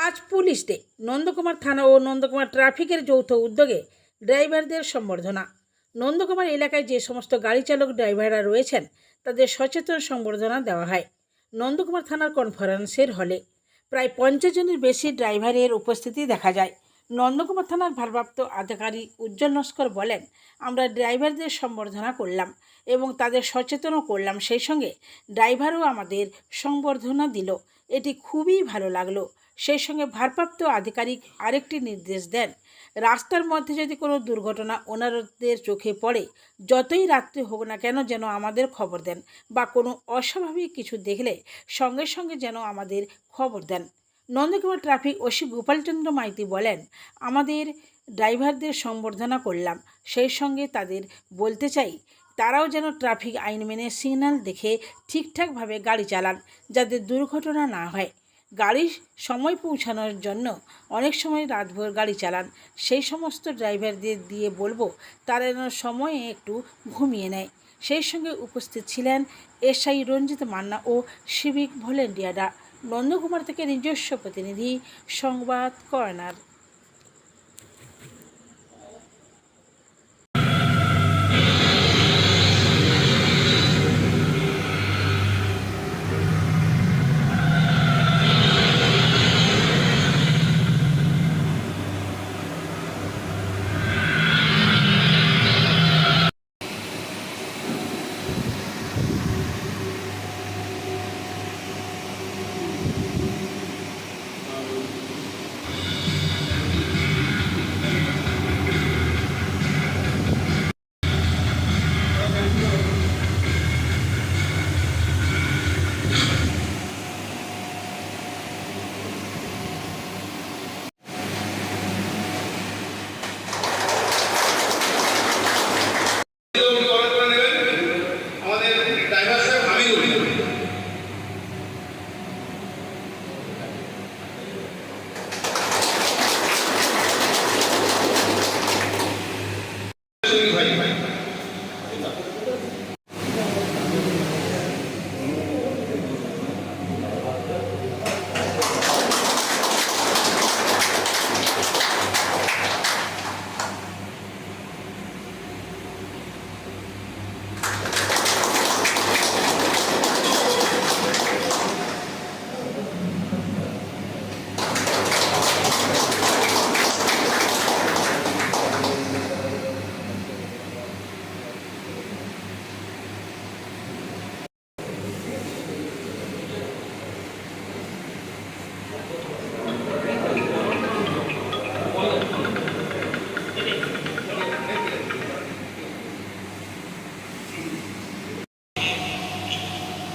আজ police day. Nandakumar থানা ও নন্দকুমার ট্রাফিকের যৌথ উদ্যোগে ড্রাইভারদের সম্বর্ধনা। নন্দকুমার এলাকায় যে সমস্ত গাড়ি চালক ড্রাইভাররা রয়েছেন তাদের সচেতন সম্বর্ধনা দেওয়া হয় নন্দকুমার থানার কনফারেন্সের হলে। প্রায় 50 জনের বেশি ড্রাইভারের উপস্থিতি দেখা যায়। নন্দকুমার থানার ভারপ্রাপ্ত আধিকারিক উজ্জ্বল নস্কর বলেন, আমরা ড্রাইভারদের সম্বর্ধনা করলাম এবং তাদের সচেতনও করলাম, সেই সঙ্গে ড্রাইভারও আমাদের সম্বর্ধনা দিল। এটি খুবই ভালো লাগলো। সেই সঙ্গে ভারপ্রাপ্ত আধিকারিক আরেকটি নির্দেশ দেন, রাস্তার মধ্যে যদি কোনো দুর্ঘটনা ওনাদের চোখে পড়ে, যতই রাত্রি হোক না কেন যেন আমাদের খবর দেন, বা কোনো অস্বাভাবিক কিছু দেখলে সঙ্গে সঙ্গে যেন আমাদের খবর দেন। নন্দকুমার ট্রাফিক ওসি গোপালচন্দ্র মাইতি বলেন, আমাদের ড্রাইভারদের সম্বর্ধনা করলাম, সেই সঙ্গে তাদের বলতে চাই তারাও যেন ট্রাফিক আইন মেনে সিগন্যাল দেখে ঠিকঠাকভাবে গাড়ি চালান, যাতে দুর্ঘটনা না হয়। গাড়ির সময় পৌঁছানোর জন্য অনেক সময় রাতভর গাড়ি চালান, সেই সমস্ত ড্রাইভারদের দিয়ে বলবো তারা যেন সময়ে একটু ঘুমিয়ে নেয়। সেই সঙ্গে উপস্থিত ছিলেন এসআই রঞ্জিত মান্না ও সিভিক ভলেন্টিয়াররা। নন্দকুমার থেকে নিজস্ব প্রতিনিধি সংবাদ কর্নার।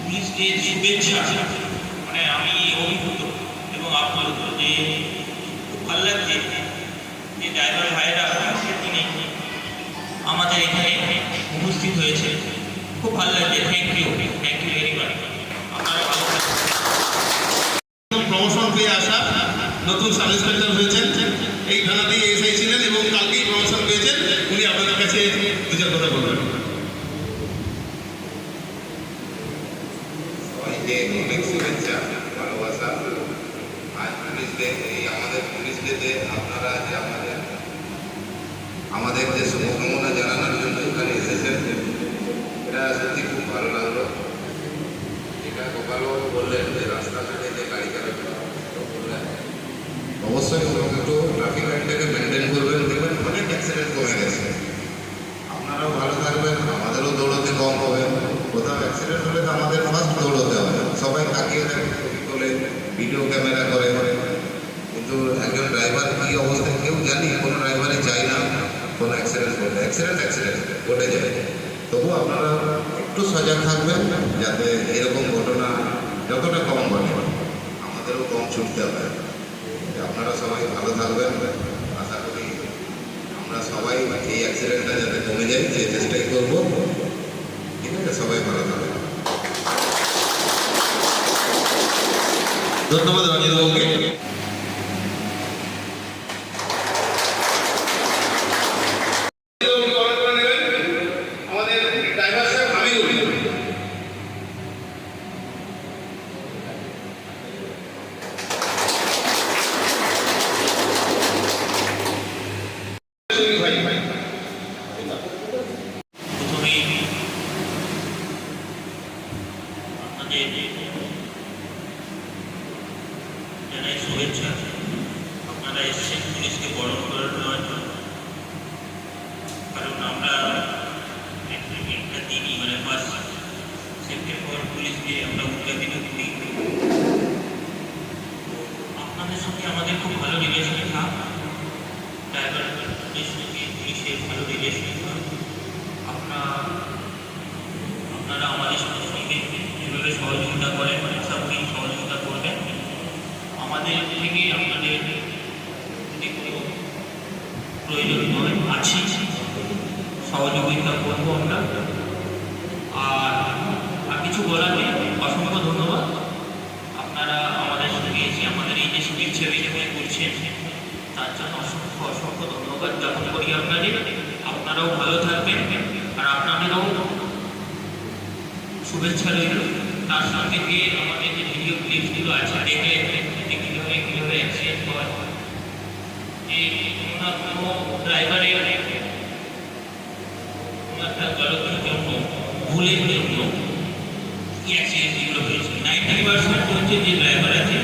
পুলিশকে শুভেচ্ছা, মানে আমি অভিভূত এবং আপ্লুত যে খুব ভালো লাগছে যে ড্রাইভার ভাইরা আজকের দিনে আমাদের এখানে উপস্থিত হয়েছে। খুব ভালো লাগছে। Thank you very much. আপনারা ভালো থাকবেন। প্রমোশন পেয়ে আসা নতুন সাব ইন্সপেক্টর হয়েছেন, এই থানাতেই এসআই ছিলেন এবং কালকেই প্রমোশন পেয়েছেন। উনি আপনাদের কাছে দু চার কথা বলবেন। সবাইকে অনেক শুভেচ্ছা, ভালোবাসা। আজ পুলিশ ডে। এই আমাদের পুলিশ ডেতে আপনারা যে আমাদের যে শুভকামনা জানানোর জন্য এখানে এসেছেন, এটা সত্যি খুব ভালো লাগলো। যেটা গোপালবাবু বললেন যে রাস্তাঘাটে যে গাড়ি চালানো বললেন, অবশ্যই একটু ট্রাফিক আইনটাকে মেনটেন করবেন, দেখবেন অনেক অ্যাক্সিডেন্ট কমে গেছে। আপনারাও ভালো থাকবেন, আমাদেরও দৌড়তে কম হবে। কোথাও অ্যাক্সিডেন্ট হলে তো আমাদের ফার্স্ট দৌড়তে হবে। সবাই তাকিয়ে থাকে, ছবি তোলে, ভিডিও ক্যামেরা করে, কিন্তু একজন ড্রাইভার কী অবস্থায় কেউ জানি। কোনো ড্রাইভারই চাই না কোনো অ্যাক্সিডেন্ট করলে। অ্যাক্সিডেন্ট ঘটে যায়। তবু আপনারা একটু সজাগ থাকবেন যাতে এরকম ঘটনা যতটা কম ঘটে, আমাদেরও কম ছুটতে হবে। আপনারা সবাই ভালো থাকবেন। আশা করি আমরা সবাই এই অ্যাক্সিডেন্টটা যাতে কমে যায় সেই চেষ্টাই করবো। ঠিক আছে, সবাই ভালো থাকবেন। ধন্যবাদ রঞ্জিত বাবুকে। জানাই শুভেচ্ছা। আপনারা এসেছেন পুলিশকে বরণ করে নেওয়ার জন্য, কারণ আমরা একটা দিনই মানে 5 সেপ্টেম্বর পুলিশ ডে আমরা উদযাপিত করি। আপনাদের সঙ্গে আমাদের খুব ভালো রিলেশন থাক, ড্রাইভারদের সঙ্গে পুলিশের ভালো রিলেশন থাক। আপনারা আমাদের সঙ্গে যেভাবে সহযোগিতা করেন সবকে সহযোগিতা করবেন। আমাদের থেকে আপনাদের যদি কোনো প্রয়োজন হয় আছি, সহযোগিতা করবো আমরা। আর কিছু বলার নেই, অসংখ্য ধন্যবাদ। আপনারা আমাদের সঙ্গে এসে আমাদের এই যে শুভেচ্ছা বিনিময় করছেন তার জন্য অসংখ্য অসংখ্য ধন্যবাদ জ্ঞাপন করি আপনাদের। আপনারাও ভালো থাকবেন, আর আপনাদেরও শুভেচ্ছা রইল। তার সঙ্গে যে আমাদের যে ভিডিও ক্লিপসগুলো আছে দেখে যে কীভাবে অ্যাক্সিডেন্ট হয়, যে কোনো ড্রাইভারের কোনো একটা গলতির জন্য, ভুলের জন্য এই অ্যাক্সিডেন্টগুলো হয়েছে। 90% হচ্ছে যে ড্রাইভার আছে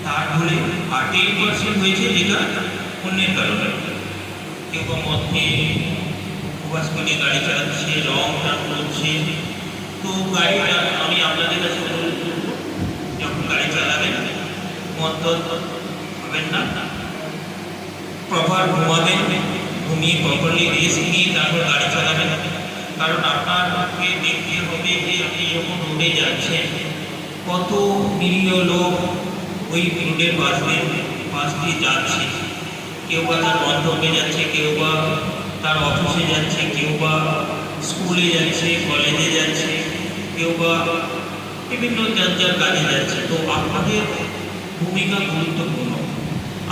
তার ভুলে, আর 10% হয়েছে যেটা অন্যের কারণে। কেউ বা মদ খেয়ে ওভার স্পিডে গাড়ি চালাচ্ছে, রং টার্ন করছে। তো গাড়িটা আমি আপনাদের কাছে অনুরোধ করব, যখন গাড়ি চালাবেন মদ হবেন না, প্রপার ঘুমাবেন, ঘুমিয়ে প্রপারলি রেস্ট নিয়ে তারপর গাড়ি চালাবেন। কারণ আপনাকে দেখতে হবে যে আপনি যখন রোডে যাচ্ছেন কত নিরীহ লোক ওই রোডের পাশ দিয়ে যাচ্ছে। কেউ বা তার বন্ধবে যাচ্ছে, কেউ বা তার অফিসে যাচ্ছে, কেউ বা স্কুলে যাচ্ছে, কলেজে যাচ্ছে, কেউ বা বিভিন্ন যার কাজে যাচ্ছে। তো আপনাদের ভূমিকা গুরুত্বপূর্ণ।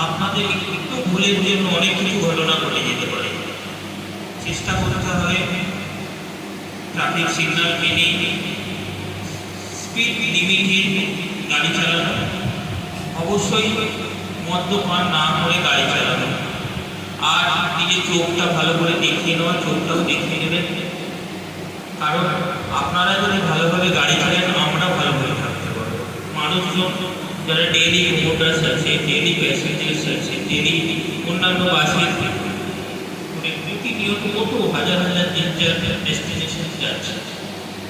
আপনাদের একটু ভুলের জন্য অনেক কিছু ঘটনা ঘটে যেতে পারে। চেষ্টা করতে হবে ট্রাফিক সিগন্যাল মেনে স্পিড লিমিটে গাড়ি চালানো, অবশ্যই মদ্যপান না করে গাড়ি চালানো, আর নিজের চোখটা ভালো করে দেখিয়ে নেওয়া, চোখটাও দেখিয়ে নেবেন। কারণ আপনারা যদি ভালোভাবে গাড়ি চালান আমরাও ভালোভাবে থাকতে পারবো। মানুষজন যারা ডেইলি মোটরস আছে, ডেইলি প্যাসেঞ্জার্স আছে, ডেইলি অন্যান্য বাসের প্রতিনিয়ত কত হাজার হাজার ডেস্টিনেশন যাচ্ছে।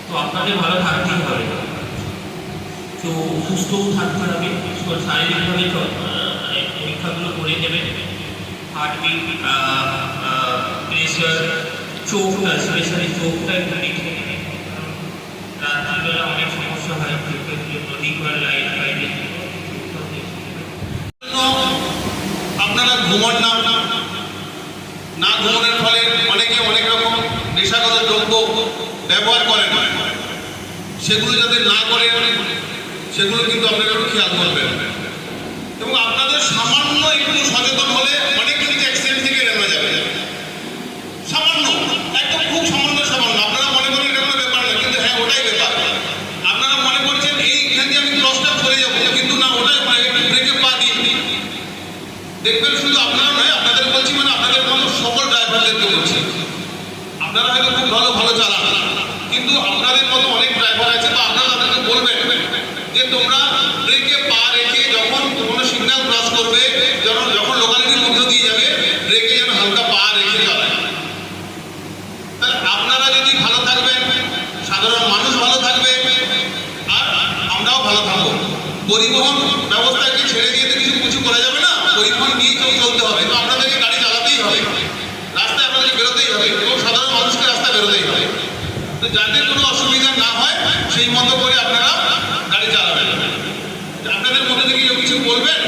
তো আপনাদের ভালো থাকতেই হবে, তো সুস্থও থাকতে হবে, শারীরিকভাবে পরীক্ষাগুলো করে নেবেন। হার্টবিট, প্রেশার, চোখটা, স্পেশালি চোখটা একটু দেখে নেবেন। রাত্রিবেলা অনেক সমস্যা হয় চোখের জন্য, দিকবার লাইট বাইরে। আপনারা ঘুমান না, ঘুমানোর ফলে অনেকে অনেক রকম নেশাগত দ্রব্য ব্যবহার করেন, সেগুলো যাতে না করে সেগুলো কিন্তু আপনারা একটু খেয়াল করবেন। এবং আপনাদের সামান্য একটু সচেতন হলে অনেক কিন্তু অ্যাক্সিডেন্ট থেকে এড়ানো যাবে। সামান্য, একদম খুব সামান্য। আপনারা মনে করেন এটা কোনো ব্যাপার না, কিন্তু হ্যাঁ ওটাই ব্যাপার। আপনারা মনে করছেন এইখান দিয়ে আমি ক্রসটা করে যাবো, কিন্তু না, ওটাই ব্রেকে পা দিয়ে দেখবেন। শুধু আপনারা নয়, আপনাদের বলছি, মানে আপনাদের মতো সকল ড্রাইভারদেরকে বলছি। আপনারা হয়তো খুব ভালো চালান, কিন্তু আপনাদের মতো অনেক ড্রাইভার আছে, বা আপনারা তাদেরকে বলবেন যে তোমরা ব্রেকে পা রেখে যখন কোনো সিগন্যাল ক্রস করবে, যখন লোকালিটির মধ্য দিয়ে যাবে, ব্রেকে যেন হালকা পা রেখে চালায়। তাহলে আপনারা যদি ভালো থাকবেন, সাধারণ মানুষ ভালো থাকবে, আর আমরাও ভালো থাকবো। পরিবহন ব্যবস্থাকে ছেড়ে দিয়ে কিছু করা যাবে না, পরিবহন নিয়ে চলতে হবে। তো আপনাদেরকে গাড়ি চালাতেই হবে, রাস্তায় আপনাদেরকে বেরোতেই হবে, এবং সাধারণ মানুষকে রাস্তায় বেরোতেই হবে। তো যাতে কোনো অসুবিধা না হয় সেই মতো করে আপনারা গাড়ি চালাবেন। আপনাদের মধ্যে থেকে কিছু বলবেন।